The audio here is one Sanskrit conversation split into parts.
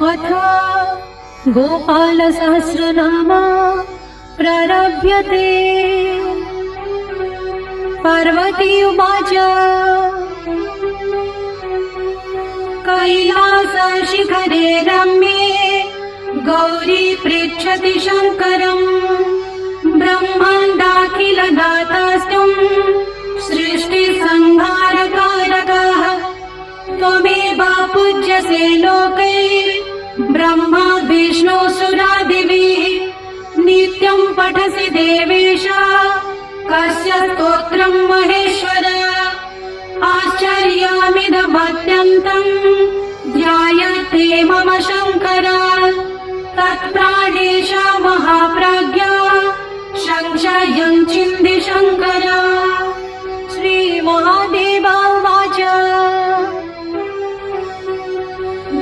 अथ गोपालसहस्रनाम प्रारभ्यते। पार्वती उवाच कैलासशिखरे रम्ये गौरी पृच्छति शङ्करम् ब्रह्माण्डाखिलनाथास्तुं सृष्टिसंहारकारकः त्वमेव पूज्यसे लोके ब्रह्मा विष्णु सुरादिभिः नित्यं पठसि देवेश कस्य स्तोत्रं महेश्वर आश्चर्यमिदमत्यन्तं ध्यायते मम शङ्कर तत्प्राणेश महाप्राज्ञा संशयं चिन्ति शङ्कर। श्रीमहादेव उवाच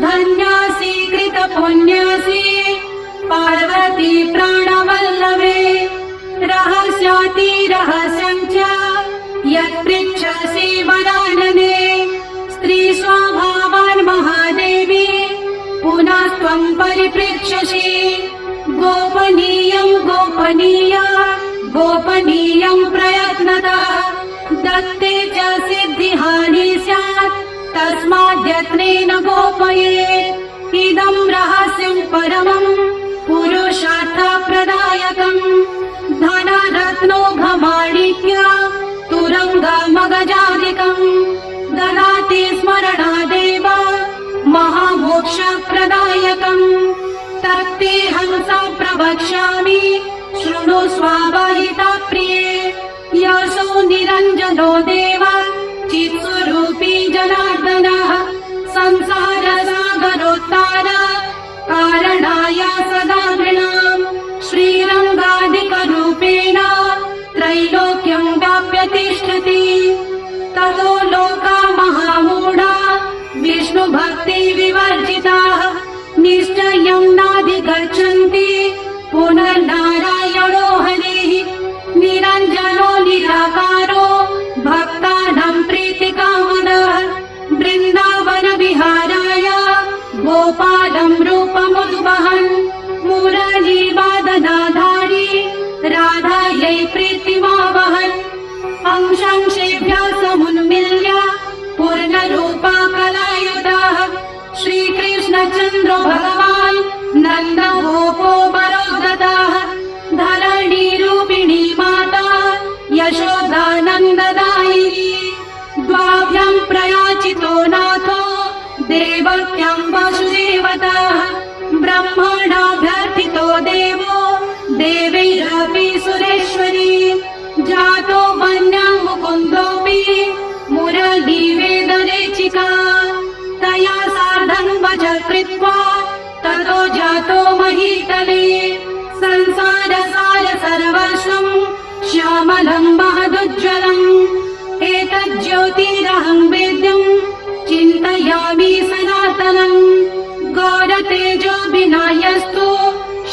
धन्यासि कृतपुण्यासि पार्वती प्राणवल्लभे रहस्यातिरहस्यं च यत्पृच्छसि वरानने स्त्रीस्वभावान् महादेवी पुनः त्वं परिपृच्छसि गोपनीयं गोपनीयं प्रयत्नतः दत्ते च सिद्धिहानि स्यात् तस्माद् यत्नेन गोपयेत् इदं रहस्यं परमं पुरुषार्थप्रदायकम् धनरत्नौघमाणिक्य तुरङ्गमगजादिकम् ददाति स्मरणादेव महामोक्षप्रदायकम् तत्तेऽहं प्रवक्ष्यामि शृणु स्वावहिता प्रिये। यशो निरञ्जनो देव चित्स्वरूपी जनार्दनः संसारसागरोत्तार कारणाय सदा नृणाम् श्रीरङ्गादिकरूपेण त्रैलोक्यं व्याप्य तिष्ठति। ततो लोका महामूढा विष्णुभक्तिविवर्जिताः निश्चयं नाधिगच्छन्ति पुनर्नारायणो हरिः निरञ्जनो निराकारो भक्तानां प्रीतिकामदः वृन्दावनविहाराय गोपालं रूपमुद्वहन् मुरलीवादनाधारी राधायै प्रीतिमावहन् अंशांशेभ्यः समुन्मील्य पूर्णरूपा कलायुतः श्रीकृष्णचन्द्रो भगवान् नन्दगोपो वरोदतः धरणीरूपिणी माता यशोदानन्ददायिनी द्वाभ्यां प्रयाचितो नाथो देवक्यां वसुदेवतः ब्रह्मणाभ्यर्थितो देवो देवैरपि सुरेश्वरी जातो वन्यं मुकुन्दोऽपि मुरलीवेदरेचिका तया सार्धं वच कृत्वा ततो जातो महीतले संसारसार सर्वस्वं श्यामलं महदुज्ज्वलम् एतज्ज्योतिरहं वेद्यं चिन्तयामि सनातनम् गौरतेजो विनायस्तु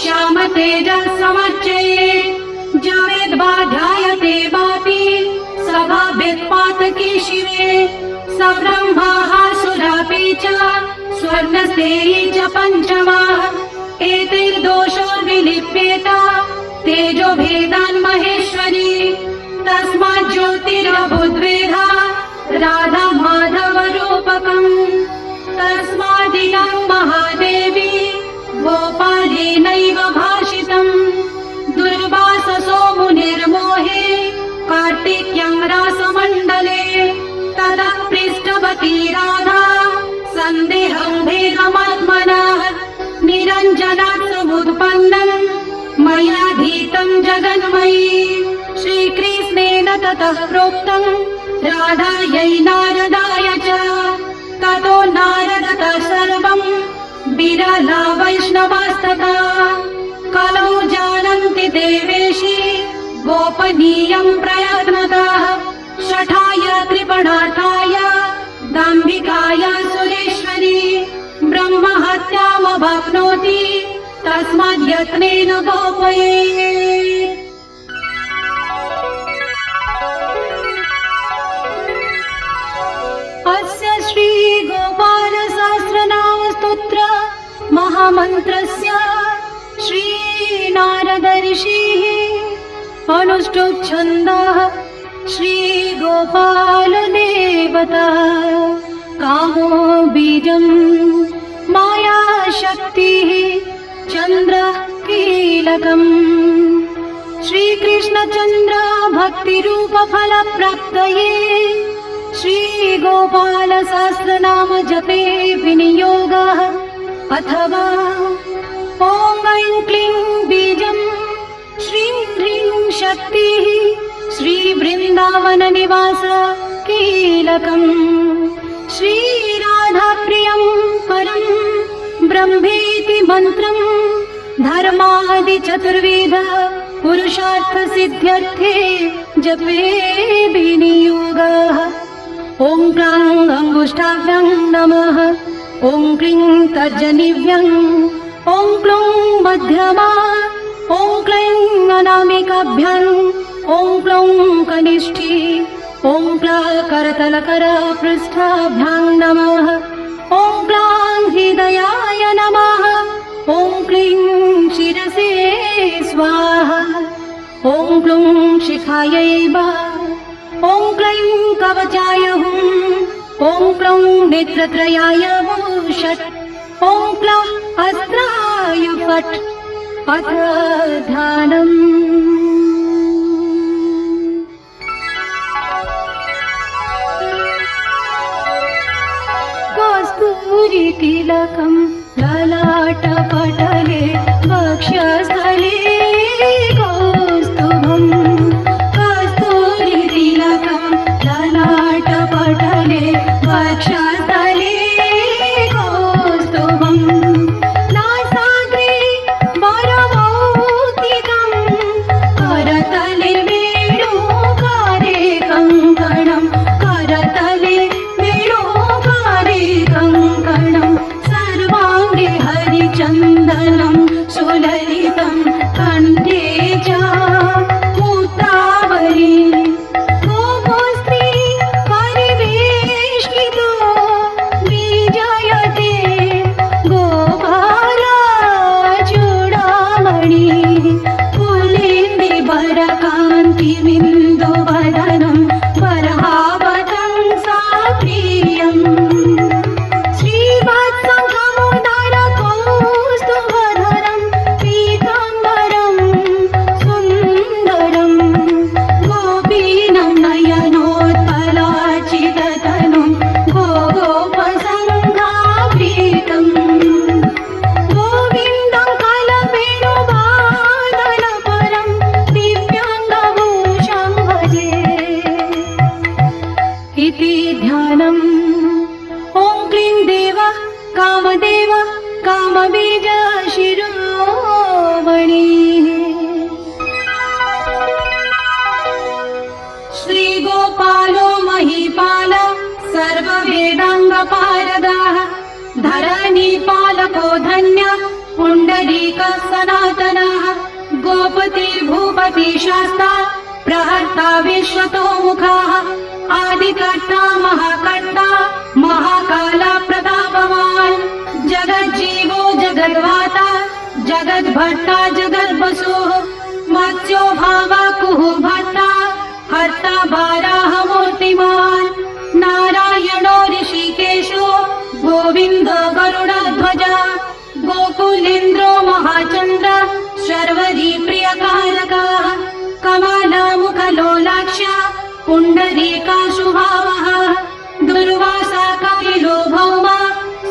श्यामतेजः समच्चये जवेद्बाधायते वापि स भवेत्पातकी शिवे स ब्रह्माः सुरापि च स्वर्णस्तेयी च पञ्चमाः एतैर्दोषोर्विलिप्येत तेजो भेदान् महेश्वरी तस्मात् ज्योतिरभूद्वेधा राधा माधवरूपकम् तस्मादिदं महादेवी गोपालेनैव भाषितम् दुर्वाससो मुनिर्मोहे कार्तिक्यं रासमण्डले ततः पृष्ठवती राधा सन्देहं भेदमात्मनः निरञ्जनात् समुत्पन्नं मयाधीतं जगन्मयी श्रीकृष्णेन ततः प्रोक्तं राधायै नारदाय च ततो नारदतः सर्वं विरला वैष्णवास्तथा कलौ जानन्ति देवेशि गोपनीयं प्रयत्नतः शठाय कृपणार्थाय दाम्भिकाय सुरेश्वरी ब्रह्महत्यामवाप्नोति तस्माद् यत्नेन गोपयेत्। अस्य श्री गोपाल सहस्रनाम स्तोत्र महामन्त्रस्य श्रीनारदर्षिः अनुष्टुप् छन्दः श्रीगोपालदेवता कामो बीजं मायाशक्तिः चन्द्रः कीलकम् श्रीकृष्णचन्द्र भक्तिरूपफलप्राप्तये श्रीगोपालसहस्रनाम जपे विनियोगः अथवा ॐ ऐं क्लीं बीजं श्रीं ह्रीं शक्तिः श्रीवृन्दावननिवास कीलकम् श्रीराधाप्रियं परं ब्रह्मेति मन्त्रं धर्मादिचतुर्विध पुरुषार्थसिद्ध्यर्थे जपे विनियोगः ॐ क्लां अङ्गुष्ठाभ्यां नमः ॐ क्लीं तर्जनीभ्यं ॐ क्लूं मध्यमा ॐ क्लीं अनामिकाभ्यां ॐ क्लूं कनिष्ठी ॐ क्ला करतलकरपृष्ठाभ्यां नमः ॐ क्लां हृदयाय नमः ॐ क्लीं शिरसे स्वाहा ॐ क्लूं शिखायै ॐ क्लीं कवचाय हुं ॐ क्लौं नेत्रत्रयाय षट् ॐ क्लौं अस्त्राय फट् अथ ध्यानम् कस्तूरितिलकं ललाटपटले वक्षस्थले कौस्तुभम् कस्तूरितिलकं ललाटपटले वक्षस्थले कौस्तुभम् नासाग्रे वरमौक्तिकं करतले वेणुकारे कङ्कणं करतले वेणुकारे कङ्कणं सर्वाङ्गे हरिचन्दनं सुललितं कण्ठे च मुक्तावली गोमस्ति परिवेष्टितो विजयते गोपालचूडामणिः पुलिन्दिभरकान्तिबिन्दुवदनं वरहावतं सा प्रियम् श्रीवत्सकमुदरकौस्तुभधरं पीताम्बरं सुन्दरं गोपीनं नयनोत्पलाचिततनुं गोगोपसङ्घाप्रीतम् गोविन्दं कलवेणुवादनपरं दिव्याङ्गभूषं भजे इति ध्यानम् ॐ क्लीं देव कामदेव कामबीज शिरोमणिः श्रीगोपालो महीपाल सर्ववेदाङ्गपारदः धरणीपालको धन्य पुण्डरीकः सनातनः गोपतिर्भूपति शास्ता प्रहर्ता विश्वतोमुखः आदिकर्ता महाकर्ता महाकाला प्रतापवान् जगज्जीवो जगद्वाता जगद्भर्ता जगद्वसुः मत्स्यो भावाकुः भर्ता हर्ता वाराहमूर्तिमान् नारायणो ऋषिकेशो गोविन्दो गरुडध्वज गोकुलेन्द्रो महाचन्द्र शर्वरी प्रियकारकः कमलमुखलोलाक्ष पुण्डरीकाशुभावः दुर्वासा कपिलो भौमा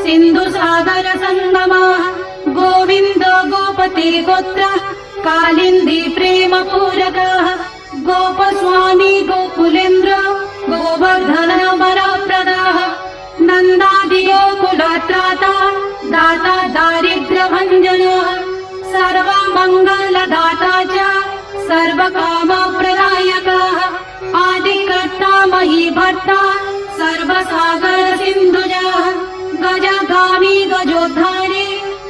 सिन्धुसागरसङ्गमः गोविन्दो गोपतिर्गोत्र कालिन्दी प्रेमपूरकः गोपस्वामी गोकुलेन्द्र गोवर्धन वरप्रदः नन्दादिगोकुलत्राता दाता दारिद्र्यभञ्जनः सर्वमङ्गलदाता च सर्वकामप्रदायकः आदिकर्ता महीभर्ता सर्वसागरसिन्धुजः गजगामी गजोद्धारी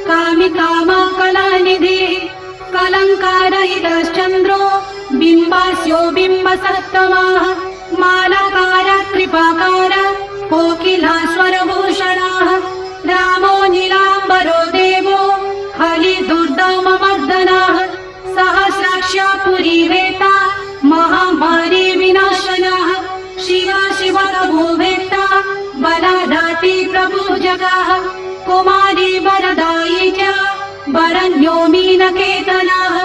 कामिकामकलानिधि कलङ्कारहितश्चन्द्रो बिम्बास्यो बिम्बसत्तमः मालकार कृपाकार कोकिलास्वरभूषणः रामो नीलाम्बरो देवो पुरी वेता महामारी विनाशनः शिवा शिव नमो वेत्ता बलदाती प्रभु जगः कुमारी वरदायी च वरन्यो मीनकेतनः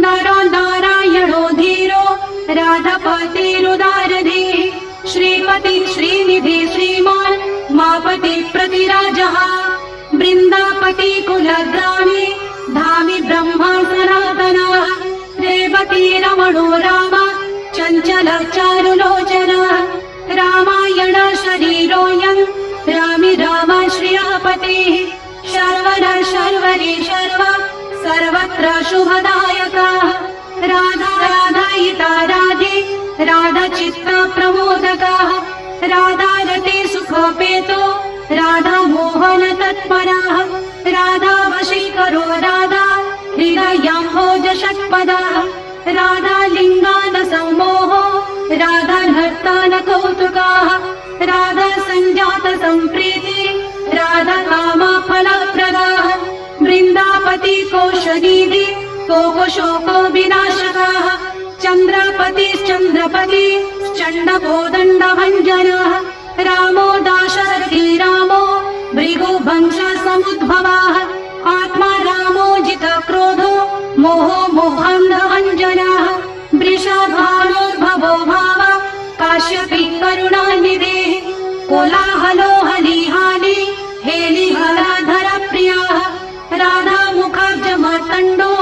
नरो नारायणो धीरो राधापतिरुदारधीः श्रीपति श्रीनिधि श्रीमान् मापति प्रतिराजः वृन्दापति कुलग्रामी धामी ब्रह्मा सनातनः रेवती रमणो राम चञ्चल चारुलोचनः रामायण शरीरोऽयं रामि राम श्रियपतिः शर्वण शर्वरी शर्व सर्वत्र शुभदायकः राधा राधायिता राधे राधा चित्त प्रमोदकः राधारते सुखोपेतो राधा मोहन तत्परः राधा वशीकरो राधा हृदयाम्भोज षट्पदः राधा लिङ्गान सम्मोहो राधा नर्तन कौतुकः राधा सञ्जात सम्प्रीति राधा काम फलप्रदः वृन्दापति कोशनिधि कोशोको विनाशकः चन्द्रपतिश्चन्द्रपति चण्डकोदण्डभञ्जनः रामो दाशरथी रामो भृगुवंश समुद्भवः आत्मा रामो जितक्रोधो मोहो मोहान्धभञ्जनः वृषभानुर्भवो भाव काश्यपि करुणानिधिः कोलाहलो हलिहानि हेलिहलाधर प्रियः राधा मुखाब्जमर्तण्डो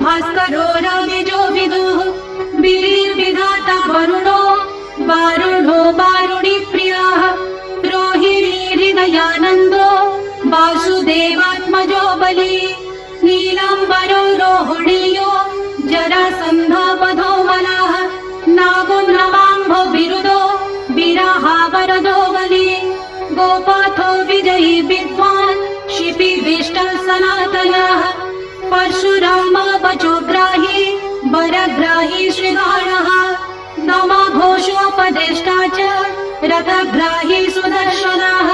भास्करो रविजो विदुः विधिर्विधाता वरुणो वारुणो वारुणि प्रियः रोहिणी हृदयानन्दो वासुदेवात्मजो बली नीलाम्बरो रोहिणीयो जरासन्धवधो मनः नागो नवाम्भो विरुदो विरहावरदो बली गोपाथो विजयी विद्वान् शिपिविष्ट सनातनः परशुराम वचोग्राही वरग्राही श्रीगाणः नमघोषोपदेष्टा च रथग्राही सुदर्शनः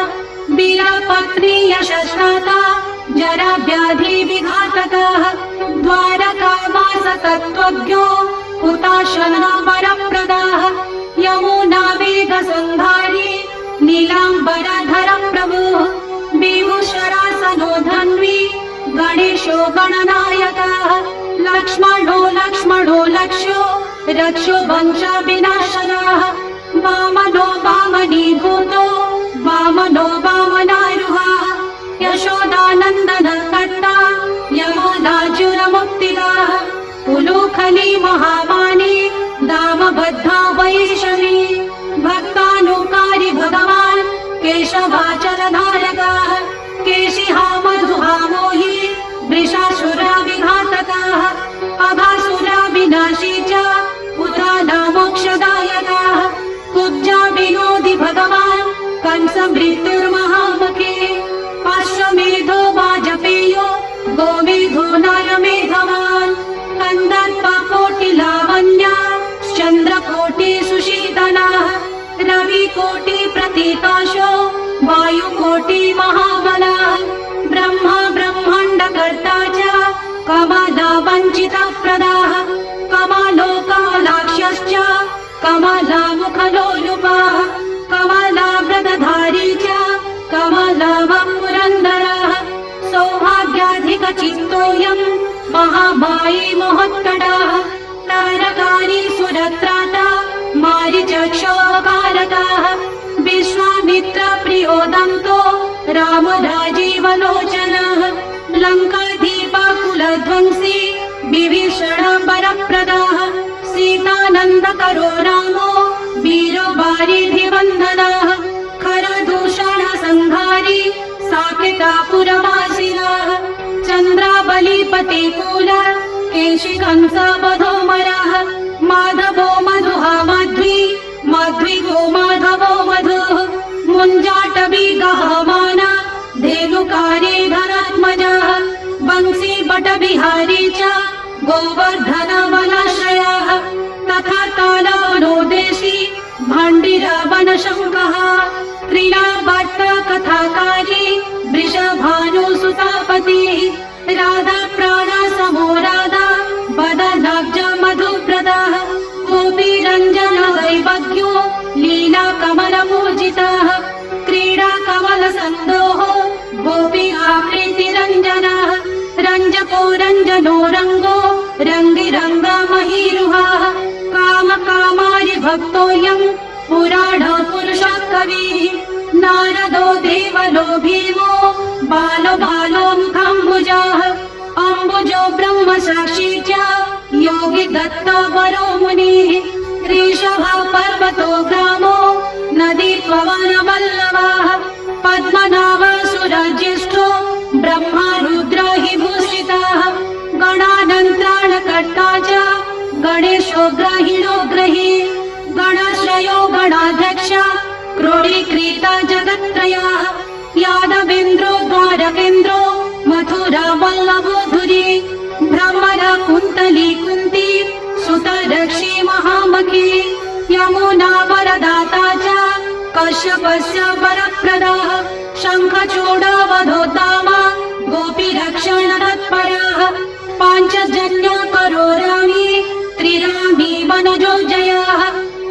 वीरपत्नी यशस्नाता जराव्याधि विघातकः द्वारकामास तत्त्वज्ञो हुताशन वरप्रदः यमुना वेगसंहारी नीलाम्बरधर प्रभुः विभूषरासनो धन्वी गणेशो गणनायकः लक्ष्मणो लक्ष्मणो लक्ष्यो रक्षो वंश विनाशनः वामनो वामनीभूतो वामनो वामनारुहः यशोदानन्दन कर्ता यमोदाजुरमुक्तिदः पुलुखली महामानी दामबद्धा वैष्णवी भक्तानुकारी भगवान् केशवाचलधारकः केशिहा मधुहा मोही वृषासुरा विघातकः अघासुरा विनाशी च पुत्राणां मोक्षदायकः कुब्जा विनोदि भगवान् कंस मृत्युर्महामुखे अश्वमेधो वाजपेयो गोमेधो नरमेधवान् कन्दर्पकोटिलावण्या चन्द्रकोटि सुशीतलः रविकोटि प्रतीकाशो वायुकोटि महाबलः ब्रह्मा ब्रह्माण्डकर्ता च कमलावञ्चितप्रदः कमलो कमलाक्ष्यश्च कमलामुखलोलुपः कमलाव्रतधारी च कमलावपुरन्दरः सौभाग्याधिकचित्तोऽयं महामायी महोत्कटः तारकारी सुरत्राता मारीचक्षोकारकः विश्वामित्रप्रियो दन्तो राम राजीवलोचनः लङ्कादीपाकुलध्वंसी विभीषण वरप्रदः सीतानन्दकरो रामो वीरो वारिधिवन्दनः खरदूषण संहारी साकेतापुरवासिनः चन्द्राबलीपतिकूल केशिकंसवधोमरः माधवो मधुहा माध्वी माध्वी गो माधवो मधुः मुञ्जाटवी गहमाना धेनुकारे धनात्मजः बंसी बटविहारी च गोवर्धन वनाश्रयः तथा तालवनोदेशी भण्डिरवनशङ्कः क्रीडाभट्ट कथाकारी वृषभानुसुतापतिः राधा प्राण समो राधा बदनाब्ज मधु मनोरंगो रंगिरंग महिरुहा काम कामारि भक्तोऽयं पुराण पुरुष कविः नारदो देवलो भीमो बालो बालो मुखाम्बुजः अम्बुजो ब्रह्म साक्षी च योगी दत्त वरो मुनिः ऋषभः पर्वतो ग्रामो नदी पवन वल्लभः पद्मनाभसुरज्येष्ठो ब्रह्मा रुद्र हि भूषितः गणानन्त्राणकर्ता च गणेशो ग्रहिणो ग्रही गणाश्रयो गणाध्यक्ष क्रोडीकृत जगत्त्रयः यादवेन्द्रो द्वारकेन्द्रो मथुरा वल्लभो धुरी भ्रमर कुन्तली कुन्ती सुतरक्षी महामखी यमुना वरदाता च कश्यपस्य वरप्रदः शङ्खचूडावधोत्तमा गोपीरक्षण तत्परः पाञ्चजन्य करो रामी त्रिरामी वनजो जयः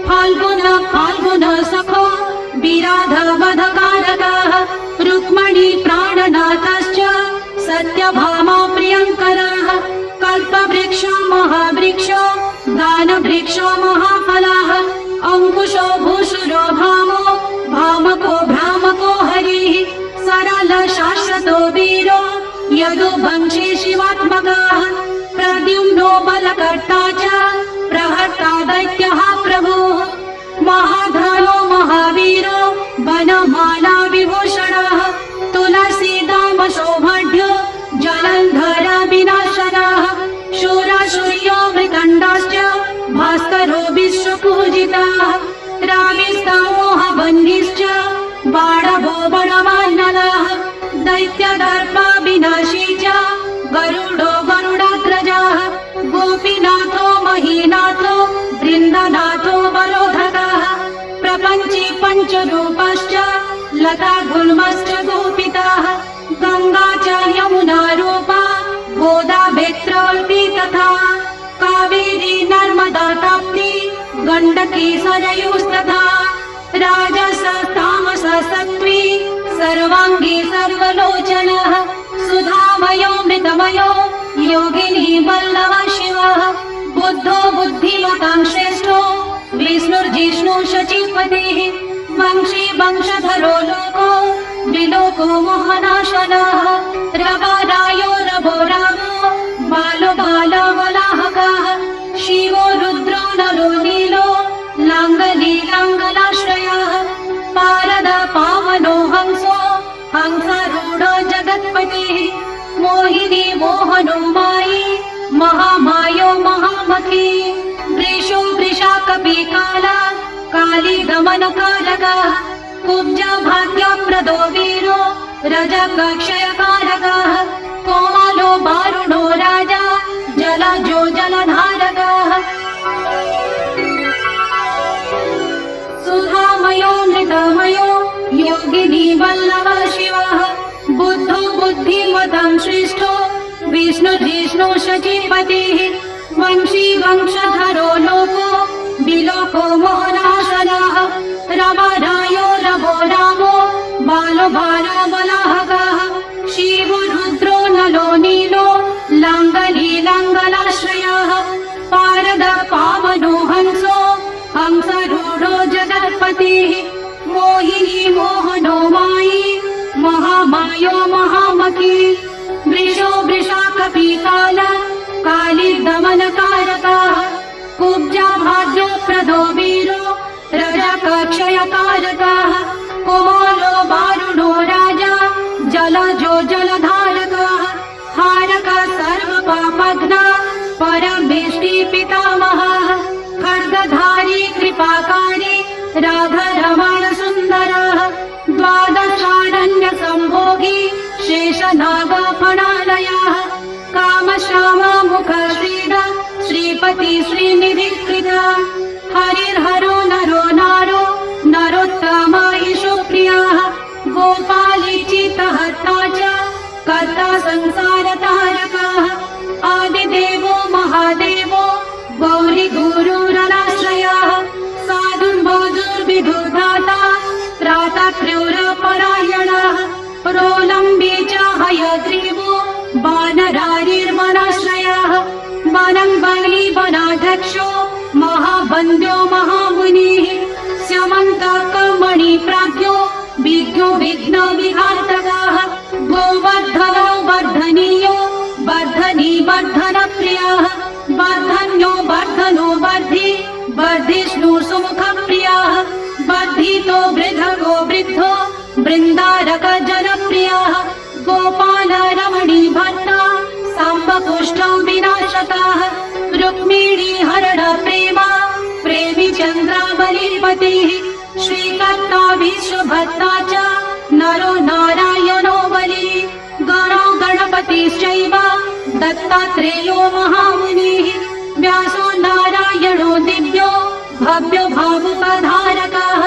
फाल्गुन सखो विराध वधकारकः रुक्मणी प्राणनाथश्च सत्यभामा प्रियङ्करः कल्पवृक्ष महावृक्षो दानवृक्षो महाफलः अंकुशो भूषुरो भामो भामको भ्रामको हरिः सरल शाश्वतो वीरो यदुवंशी शिवात्मकः प्रद्युम्नो बलकर्ता च प्रहर्ता दैत्यः प्रभुः महाधनो महावीरो वनमाला विभूषणः तुलसीदाम शोभढ्यो जलन्धर विनाशनः शूराशूर्यो मृदण्डाश्च भास्करो विश्वपूजितः राविस्तमोहबन्धिश्च बाणवो बणवानलः दैत्यदर्प विनाशी च गरुडो गरुडाग्रजः गोपीनाथो महीनाथो वृन्दनाथो वरोधकः प्रपञ्ची पञ्चरूपश्च लता गुल्मश्च गोपितः गङ्गा च यमुना रूपा गोदा वेत्रवती तथा कावेरी नर्मदा ताप्ती गण्डकी सरयुस्तथा राजस तामस सत्त्वी सर्वाङ्गी सर्वलोचनः सुधामयो मृतमयो योगिनी वल्लभ शिवः बुद्धो बुद्धिमतां श्रेष्ठो विष्णुर्जिष्णु शचीपतिः वंशी वंशधरो लोको विलोको मोहनाशनः रवरायो रवो रामो बालो बालो वलाहकः शिवो रुद्रो नलो नीलो लाङ्गली लाङ्गलाश्रयः पारद पावनो हंसो हंसारूढो जगत्पतिः मोहिनी मोहनो मायी महामायो महामखी वृषो वृषाकपि काला काली दमनकारकः कुब्जा भाग्यप्रदो वीरो रजकक्षयकारकः कोमलो वारुणो राजा जलजो जलधारकः सुधामयो मृतमयो योगिनी वल्लभ शिवः बुद्धो बुद्धिमतां श्रेष्ठो विष्णुर्जिष्णु शचीपतिः वंशी वंशधरो लोको विलोको मोहनाशनः रवरायो रवो रामो बालो बालो बलाहकः शिवो रुद्रो नलो नीलो लाङ्गली लाङ्गलाश्रयः पारद पावनो हंसो हंसरूढो जगत्पतिः मोहिनी मोहनो मायी महामायो महामखी वृषो वृषाकपि काला काली दमनकारकः कुब्जा भाग्यप्रदो वीरो रजकक्षयकारकः कोमलो वारुणो राजा जलजो जलधारकः हारक सर्वपापघ्ना परमेष्टि पितामहः खड्गधारी कृपाकारी राघरमण सुन्दरः द्वादशारण्य सम्भोगी शेषनागफणालयः कामश्यामा मुख श्रीड श्रीपति श्रीनिधिकृता हरिर्हरो नरो नारो नरोत्तमा ईशो प्रियः गोपाली चित्तहर्ता च कर्ता संसारतारकः आदिदेवो महादेवो गौरी गुरुरनाश्रयः साधुर्बोधुर्विधुर्धाता त्राताक्रूरपरायणः प्रोलम्बी च हयग्रीवो वानरारिर्मनाश्रयः वनंबली वनाध्यक्षो महावन्द्यो महामुनिः स्यमन्तकमणि प्राज्ञो विज्ञो विघ्न विघातकः गोवर्धनो वर्धनीयो वर्धनी वर्धन प्रियः वर्धन्यो वर्धनो वर्धि वर्धिष्णु सुमुख प्रियः वर्धितो वृद्धो वृद्धो वृन्दारक जनप्रियः गोपाल रमणी भट्टा साम्बपुष्ट विनाशकः रुक्मिणी हरण प्रेमा प्रेमी चन्द्रावलीपतिः श्रीकर्ता विश्वभर्ता च नरो नारायणो बली गणो गणपतिश्चैव दत्तात्रेयो महामुनिः व्यासो नारायणो दिव्यो भव्यो भावुकधारकः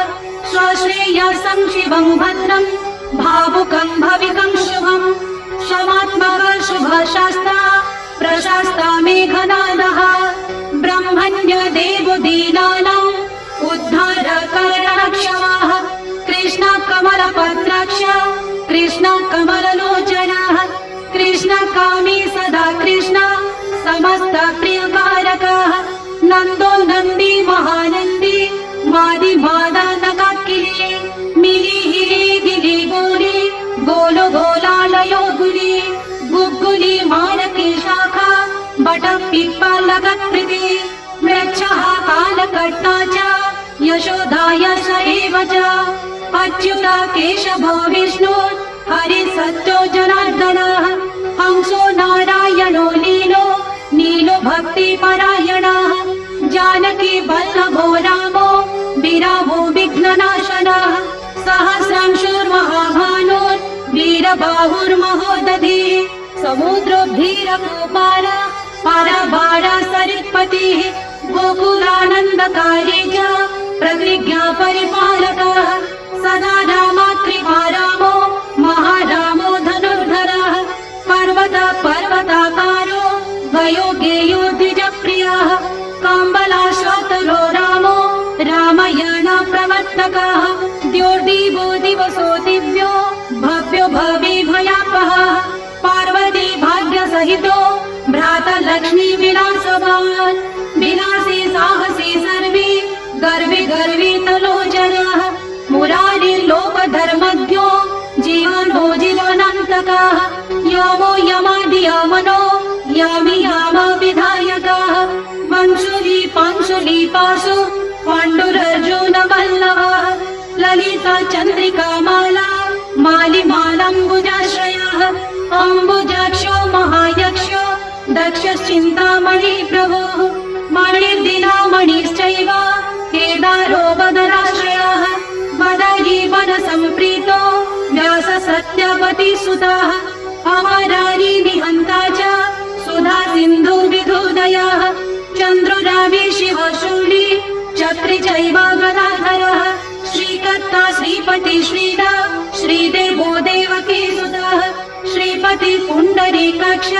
स्वश्रेयसं शिवं भद्रं भावुकं भविकं शुभं शमात्मक शुभशास्ता प्रशास्ता मेघनादः ब्रह्मण्य देवो दीनानाम् उद्धारकरणक्षमः कृष्ण कमलपत्राक्ष कृष्ण कमललोचनः कृष्ण कामी सदा कृष्ण समस्त प्रियकारकः नन्दो नन्दी महानन्दी मादि मादानकाकिली मिली हिली गिली गोली गोलो गोलालयो गुली गुग्गुली मानकी शाखा बट पिप्पलगत्प्रीति मृच्छः कालकर्ता च यशोदाय स एव च अच्युता केशवो विष्णु हरि सत्यो जनार्दनः हंसो नारायणो लीलो नीलो भक्तिपरायणः जानकी वल्लभो रामो विरामो विघ्ननाशनः सहस्रांशुर्महाभानुर् वीरबाहुर्महोदधिः समुद्रोद्धीरकुमार पारवार सरित्पतिः गोकुलानन्दकारी च प्रतिज्ञा परिपालकः सदा रामात्रिमा रामो महारामो धनुर्धरः पर्वत पर्वताकारो गयो गेयो द्विजप्रियः काम्बलाश्वातरो रामो रामायण प्रवर्तकः द्योर्दिवो दिवसो दिव्यो भव्यो भवी भयापः पार्वती भाग्य सहितो भ्राता लक्ष्मी विलासवान् विलासी साहसी सर्वे गर्वी गर्वी तलोचनः मुरारी लोक धर्मज्ञो जीवनो जीवनान्तकः यमो यमादि यमनो यामि याम विधायकः मंशुली पांशुली पाशु पाण्डुरर्जुन वल्लभः ललिता चन्द्रिका माला माली मालम्बुजाश्रयः अम्बुजाक्षो महायक्षो दक्षश्चिन्तामणि प्रभुः मणिर्दिना मणिश्चैव केदारो बदराश्रयः बदरीवन सम्प्रीतो व्यास सत्यवती सुतः अमरारी निहन्ता च सुधा सिन्धु विधुदयः चन्द्ररावि शिवशूली चक्रि चैव गदाधरः श्रीकर्ता श्रीपति श्रीदा श्रीदेवो देवकी सुतः श्रीपति पुण्डरीकाक्ष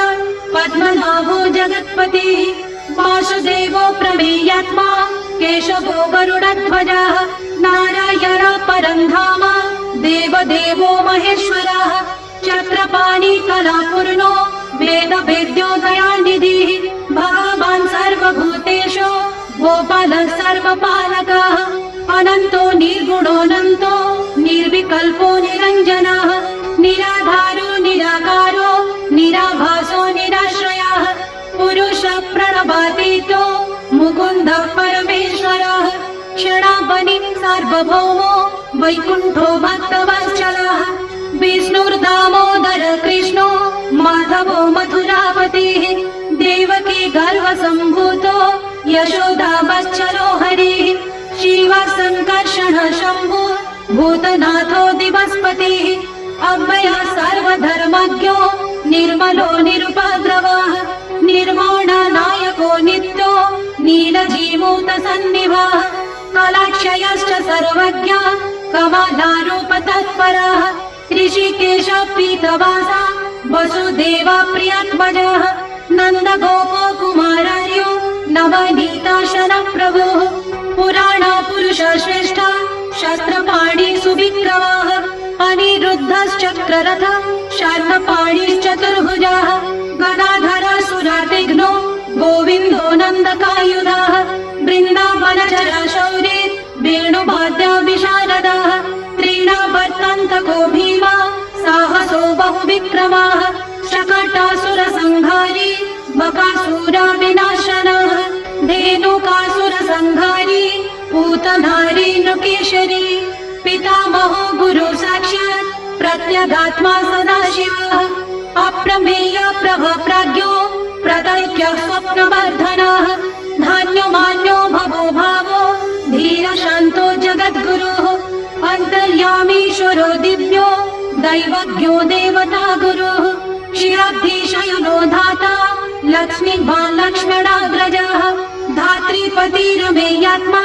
पद्मनाभो जगत्पतिः वासुदेवो प्रमेयात्मा केशवो गरुडध्वजः नारायण परं धाम देवदेवो महेश्वरः चक्रपाणि कलापूर्णो वेद वेद्यो दयानिधिः भगवान् सर्वभूतेषु गोपालः सर्वपालकः अनन्तो निर्गुणोऽनन्तो निर्विकल्पो निरञ्जनः निराधारो निराकारो निराभासो निराश्रयः पुरुष प्रणवातीतो मुकुन्दः परमेश्वरः क्षणावनि सार्वभौमो वैकुण्ठो भक्तवत्सलः विष्णुर्दामोदर कृष्णो माधवो मथुरापतिः देवकी गर्भसम्भूतो यशोदा वत्सलो हरिः शिव संकर्षण शम्भु भूतनाथो दिवस्पतिः अव्यय सर्वधर्मज्ञो निर्मलो निरुपद्रवः निर्माण नायको नित्यो नीलजीमूतसन्निभः कलाक्षयश्च सर्वज्ञ कमलारूप तत्परः ऋषिकेश पीतवासा वसुदेव प्रियध्वजः नन्दगोपो कुमारार्यो नवनीताशन प्रभुः पुराण पुरुष श्रेष्ठ शस्त्रपाणि सुविक्रमः अनिरुद्धश्चक्ररथ शार्ङ्गपाणिश्चतुर्भुजः गदाधर सुरातिघ्नो गोविन्द वेणुवाद्या विशारदाः त्रीणावर्तन्तको भीमा साहसो बहुविक्रमाः शकटासुरसंहारी बकासुरविनाशनः धेनुकासुरसंहारी पूतनारी नृकेशरी पितामहो गुरु साक्षात् प्रत्यगात्मा सदाशिवः अप्रमेय प्रभप्रज्ञो प्रदैक्यः स्वप्नवर्धनः धान्यमान्यो भवो भावो धीरशान्तो जगद्गुरुः अन्तर्यामीश्वरो दिव्यो दैवज्ञो देवता गुरुः क्षीराब्धिशयनो धाता लक्ष्मीवान् लक्ष्मणाग्रजः धात्रीपतिरमेयात्मा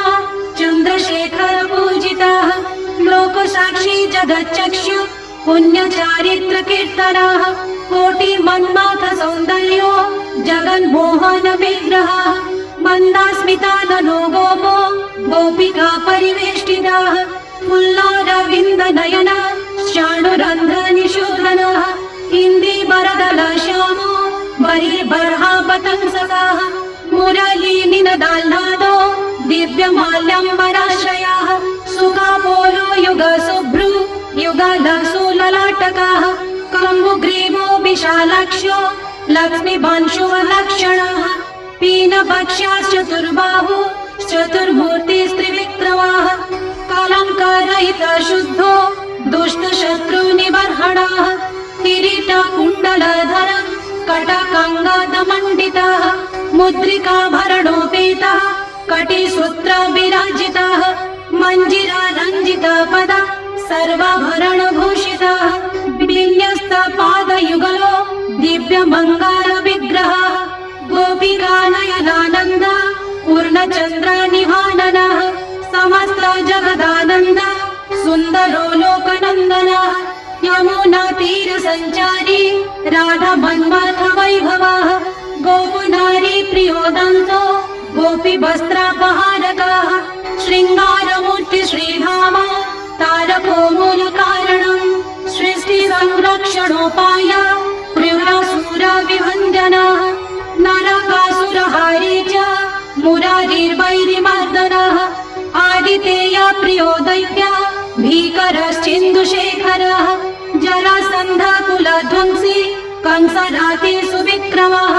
चन्द्रशेखर पूजितः लोकसाक्षी जगच्चक्षु पुण्यचारित्र कीर्तनः कोटिमन्माथ सौन्दर्यो जगन्मोहन विग्रहः मन्दास्मिताननो गोपो गोपिका परिवेष्टितः फुल्लारविन्दनयन शाणुरन्ध्रनिशूदनः इन्दीवरदल श्यामो बहिर्बर्हापतंसकः मुरलीनिनदाह्लादो दिव्यमाल्यम्बराश्रयः सुखापोलो युगशुभ्रु युगलसुललाटकः कम्बुग्रीवो विशालाक्ष्यो लक्ष्मीवांशुवलक्षणः पीनभक्ष्याश्चतुर्बाहु चतुर्मूर्तिस्त्रिविक्रमाः कलङ्करहित शुद्धो दुष्टशत्रुनिबर्हणः किरीटकुण्डलधर कटकङ्गदमण्डितः मुद्रिकाभरणोपेतः कटिसूत्रविराजितः मञ्जिरारञ्जितपद सर्वाभरणभूषितः विन्यस्तपादयुगलो दिव्यमङ्गलविग्रहः गोपिकानयनानन्द पूर्णचन्द्रनिभाननः समस्त जगदानन्द सुन्दरो लोकनन्दनः यमुनातीरसञ्चारी राधामन्मथ वैभवः गोपुनारी प्रियोदन्तो गोपीवस्त्रापहारकः शृङ्गारमूर्ति श्रीधाम तारको मूलकारणम् सृष्टिसंरक्षणोपाय प्रियसुरविभञ्जनः नरकासुरहारी च मुरारिर्वैरिमर्दनः आदितेय प्रियो दैत्य भीकरश्चिन्दुशेखरः जरासन्धकुलध्वंसी कंसराते सुविक्रमः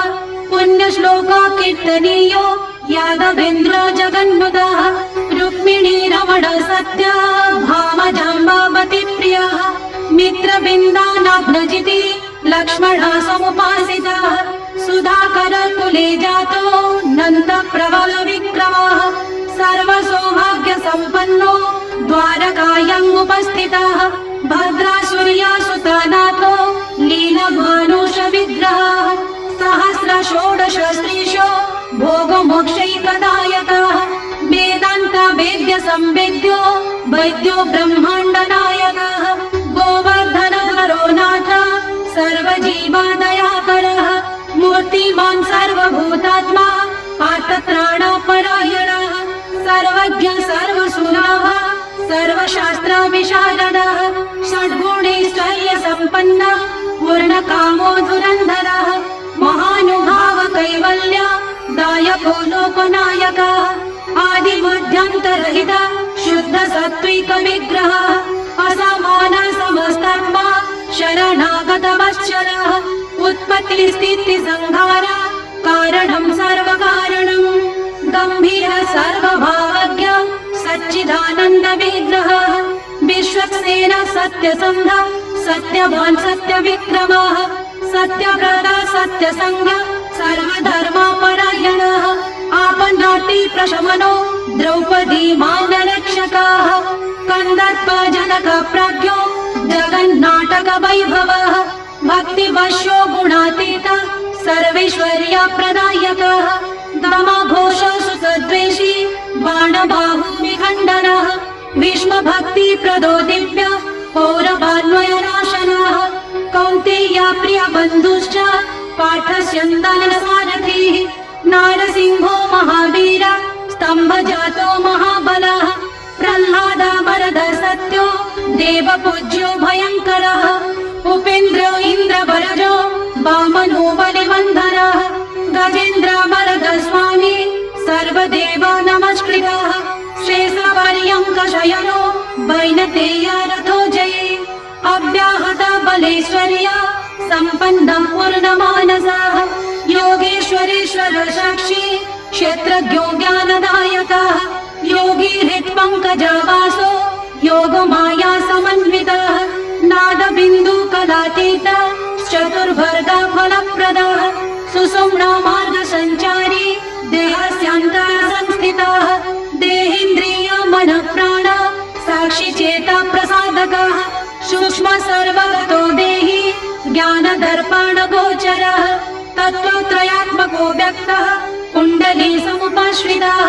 पुण्यश्लोका कीर्तनीयो यादवेन्द्र जगन्नुतः रुक्मिणी रमण सत्य भामजाम्बावती प्रियः मित्रबिन्दानाभ्नजिति लक्ष्मणः समुपासितः सुधाकर कुले जातो नन्द प्रबल विक्रमः सर्वसौभाग्य सम्पन्नो द्वारकायाम् उपस्थितः भद्रासुर्यासुतनाथो लीलभानुष विग्रहः सहस्र षोडश स्त्रीशो भोगमोक्षैकदायकः वेदान्त वेद्य संवेद्यो वैद्यो ब्रह्माण्डनायकः गोवर्धनधरो नाथ सर्वजीवदयाकरः मूर्तिमान् सर्वभूतात्मा पात्रत्राणपरायणः सर्वज्ञ सर्वसुलभः सर्वशास्त्रविशारदः षड्गुणैश्वर्यसम्पन्नः पूर्णकामो धुरन्धरः महानुभाव कैवल्य दायको लोकनायकः आदिमध्यन्तरहित शुद्ध सात्विक विग्रहः असमान समस्तात्मा शरणागतवत्सलः उत्पत्ति स्थिति संहार कारणं सर्वकारणम् गम्भीर सर्वभावज्ञ सच्चिदानन्द विग्रहः विश्वक्सेन सत्यसन्ध सत्यवान् सत्यविक्रमः सत्यव्रत सत्यसंग सर्वधर्मपरायणः आपन्नाटी प्रशमनो द्रौपदी मानरक्षकः कन्दर्प जनक प्रज्ञो जगन्नाटक वैभवः भक्तिवश्यो गुणातीत सर्वैश्वर्य प्रदायकः दमघोष सुखद्वेषी बाणबाहु विखण्डनः विश्वभक्ति प्रदो दिव्य पौरवान्वयनाशनः कौन्तेय प्रिय बन्धुश्च पाठस्यन्दन सारथिः नारसिंहो महावीर स्तम्भजातो महाबलः प्रह्लाद वरद सत्यो देवपूज्यो भयङ्करः उपेन्द्र इन्द्र वरजो वामनो बलिवन्धनः गजेन्द्र वरद स्वामी सर्वदेव नमस्कृतः शेषपर्यङ्क शयनो वैनतेय रथो जये अव्याहत बलेश्वर्या सम्पन्नं पूर्णमानसः योगेश्वरेश्वर साक्षी क्षेत्रज्ञो ज्ञानदायकः योगी हृत्पङ्कजवासो योगमाया समन्वितः नादबिन्दुकलातीत चतुर्भर्गा फलप्रदः सुषुम्ना मार्गसञ्चारी देहस्यान्तः संस्थितः देहेन्द्रिय मनः प्राण साक्षी चेता प्रसादकः सूक्ष्म सर्वगतो देहि ज्ञानदर्पण गोचरः तत्त्वत्रयात्मको व्यक्तः कुण्डली समुपश्रितः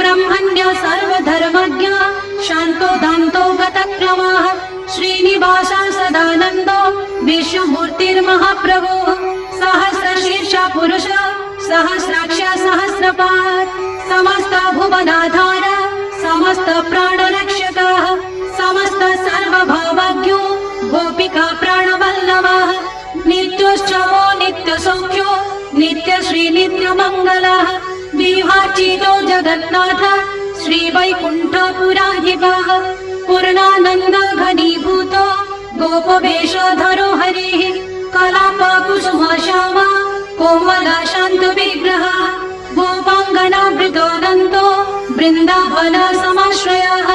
ब्रह्मण्य सर्वधर्मज्ञ शान्तो दान्तो गतक्रमः श्रीनिवास सदानन्दो विश्वमूर्तिर्महाप्रभुः सहस्रशीर्ष पुरुष सहस्राक्ष सहस्रपात् समस्त भुवनाधार समस्त प्राणरक्षकः समस्त सर्वभावज्ञो गोपिका प्राणवल्लभः नित्योत्सवो नित्यसौख्यो नित्यश्री नित्यमङ्गलः विभाचितो जगन्नाथ श्रीवैकुण्ठपुराधिपः पूर्णानन्द घनीभूतो गोपवेशधरो हरिः कलापकुसुम श्यामा कोमल शान्त विग्रहः गोपाङ्गनावृतोदन्तो वृन्दावन समाश्रयः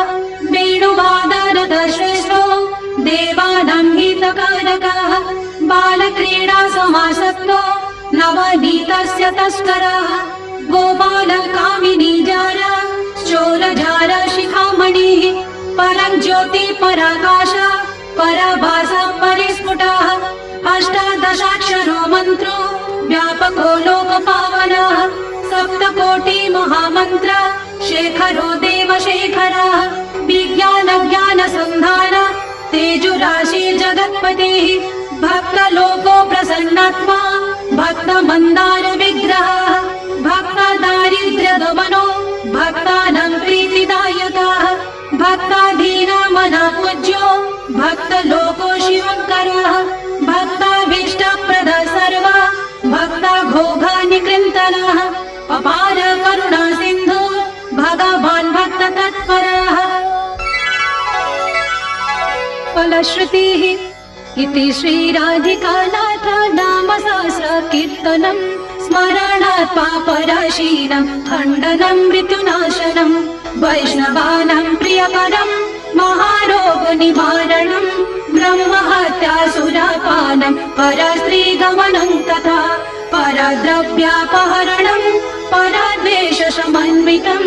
वेणुवादरद श्रेष्ठो देवानां हितकारकः बालक्रीडा समासक्तो नवनीतस्य तस्करः गोपालकामिनी जार चोरजार शिखामणिः परज्योति पराकाश पराभास परिस्फुटः अष्टादशाक्षरो मन्त्रो व्यापको लोकपावनः सप्तकोटि महामन्त्र शेखरो देवशेखरः विज्ञान ज्ञान संधान तेजुराशि जगत्पतिः भक्तलोको प्रसन्नात्मा भक्त मन्दार विग्रहः भक्त दारिद्र्य दमनो भक्तानां प्रीतिदायकः भक्ताधीना मना पूज्यो भक्तलोको शिवङ्करः भक्ताभीष्टप्रद सर्व भक्ता घोघानिकृन्तनः अपार करुणा सिन्धु भगवान् भक्त तत्परः फलश्रुतिः इति श्रीराधिकानाथ नाम सहस्र कीर्तनं स्मरणात् पापराशीनं खण्डनं मृत्युनाशनं वैष्णवानां प्रियकरं महारोगनिवारणं ब्रह्महत्यासुरापानं परस्त्रीगमनं तथा परद्रव्यापहरणं परद्वेषसमन्वितं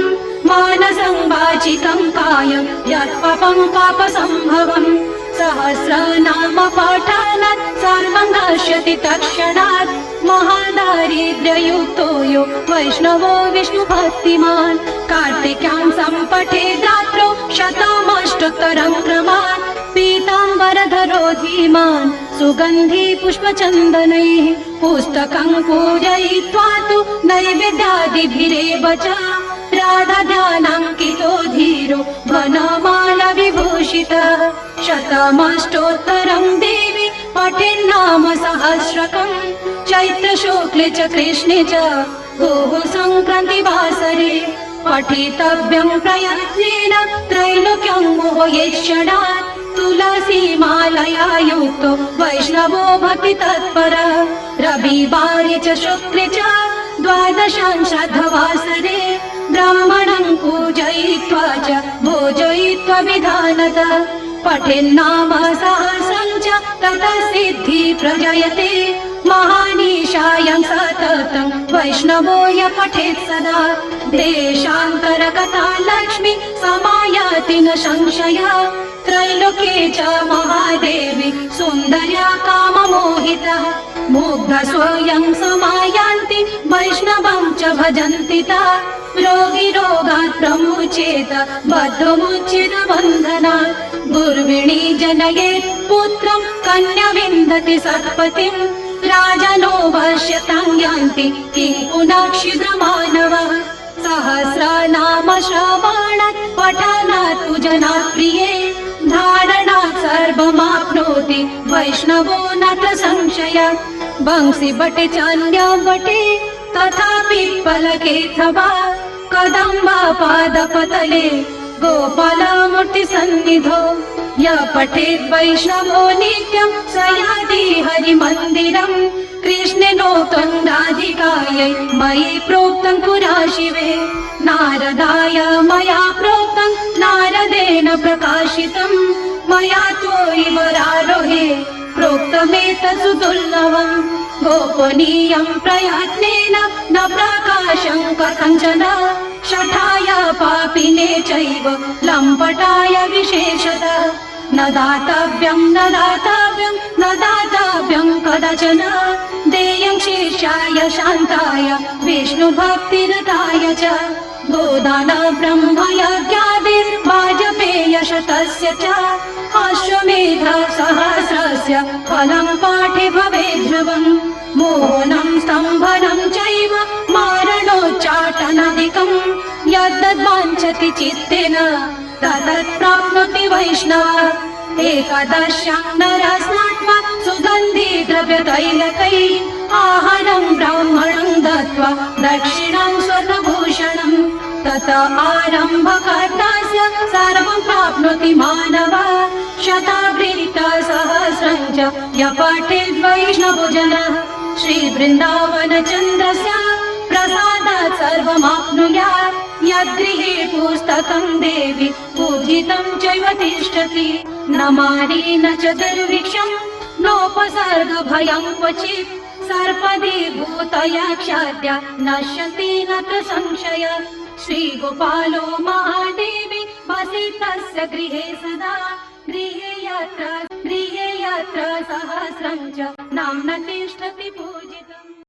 मानसं वाचिकं कायं यत्पापं पापसम्भवम् सहस्रनाम पाठानात् सर्वं नश्यति तत्क्षणात् महादारिद्र्ययुक्तो यो वैष्णवो विष्णुभक्तिमान् कार्तिक्यां सम्पठे रात्रौ शतमष्टोत्तरं क्रमात् पीताम्बरधरो धीमान् सुगन्धि पुष्पचन्दनैः पुस्तकं पूजयित्वा तु नैवेद्यादिभिरेव च राधाध्यानाङ्कितो धीरो वनमाला विभूषितः शतमष्टोत्तरं देवी पठेन्नाम सहस्रकं चैत्रशुक्ले च कृष्णे च गोः सङ्क्रान्तिवासरे पठितव्यं प्रयत्नेन त्रैलोक्यं मोहयेक्षणात् तुलसीमालया युक्तो वैष्णवो भक्ति तत्परः रविवारे च शुक्ले च द्वादशांशद्वासरे ब्राह्मणं पूजयित्वा च भोजयित्वा विधानतः पठेन्नाम सहस्रं च ततः सिद्धि प्रजयते महानीशायं सततं वैष्णवो य पठेत् सदा देशान्तरगता लक्ष्मी समायाति न संशयः त्रैलोक्ये च महादेवी सुन्दर्या काममोहितः मुग्ध स्वयं समायान्ति वैष्णवं च भजन्ति ता रोगी रोगात् प्रमुचेत बद्धमुच्येत बन्धनात् गुर्विणी जनयेत् पुत्रं कन्या विन्दति सत्पतिं राजनो वश्यतां यान्ति किं पुनः क्षुद्रमानवः सहस्रनाम श्रवणात् पठनात् पूजनात् प्रिये धारणात् सर्वमाप्नोति वैष्णवो नात्र संशयः बंसी बटे चान्या बटे तथा पिप्पलकेऽथवा कदम्बा पादपतले गोपालमूर्ति सन्निधो य पठेत् वैष्णवो नित्यं स याति हरिमन्दिरम् कृष्णे नोक्तं राधिकायै मयि प्रोक्तं पुरा शिवे नारदाय मया प्रोक्तं नारदेन प्रकाशितं मया त्वयि वरारोहे प्रोक्तमेतत् सुदुर्लभम् गोपनीयं प्रयत्नेन न प्रकाशं कथञ्चन शठाय पापिने चैव लम्पटाय विशेषतः न दातव्यं न दातव्यं न दातव्यं कदाचन देयं शिष्याय शान्ताय विष्णुभक्तिरताय च गोदान ब्रह्मयज्ञादिर्वाजपेयशतस्य च अश्वमेध सहस्रस्य फलं पाठे भवेत् ध्रुवम् मोहनं स्तम्भनं चैव मारणोच्चाटनादिकं यद्वाञ्छति चित्तेन ततत् प्राप्नोति वैष्णव एकादश्यां नरस्नात्वा सुगन्धि द्रव्यतैलकैः आहारं ब्राह्मणं दत्त्वा दक्षिणं स्वर्णभूषणम् तत आरम्भकर्तास्य सर्वं प्राप्नोति मानवः शतावृत्तसहस्रं च य पठेत् वैष्णवजनः श्रीवृन्दावनचन्द्रस्य प्रसादात् सर्वमाप्नुयात् यद्गृहे पुस्तकं देवी पूजितं चैव तिष्ठति न मारी न च दुर्भिक्षं नोपसर्गभयं क्वचित् सर्पदे भूतयक्षाद्या नश्यन्ति न च संशयः श्रीगोपालो महादेवी वसितस्य गृहे सदा गृहे यत्र सहस्रं च नाम्ना तिष्ठति पूजितः।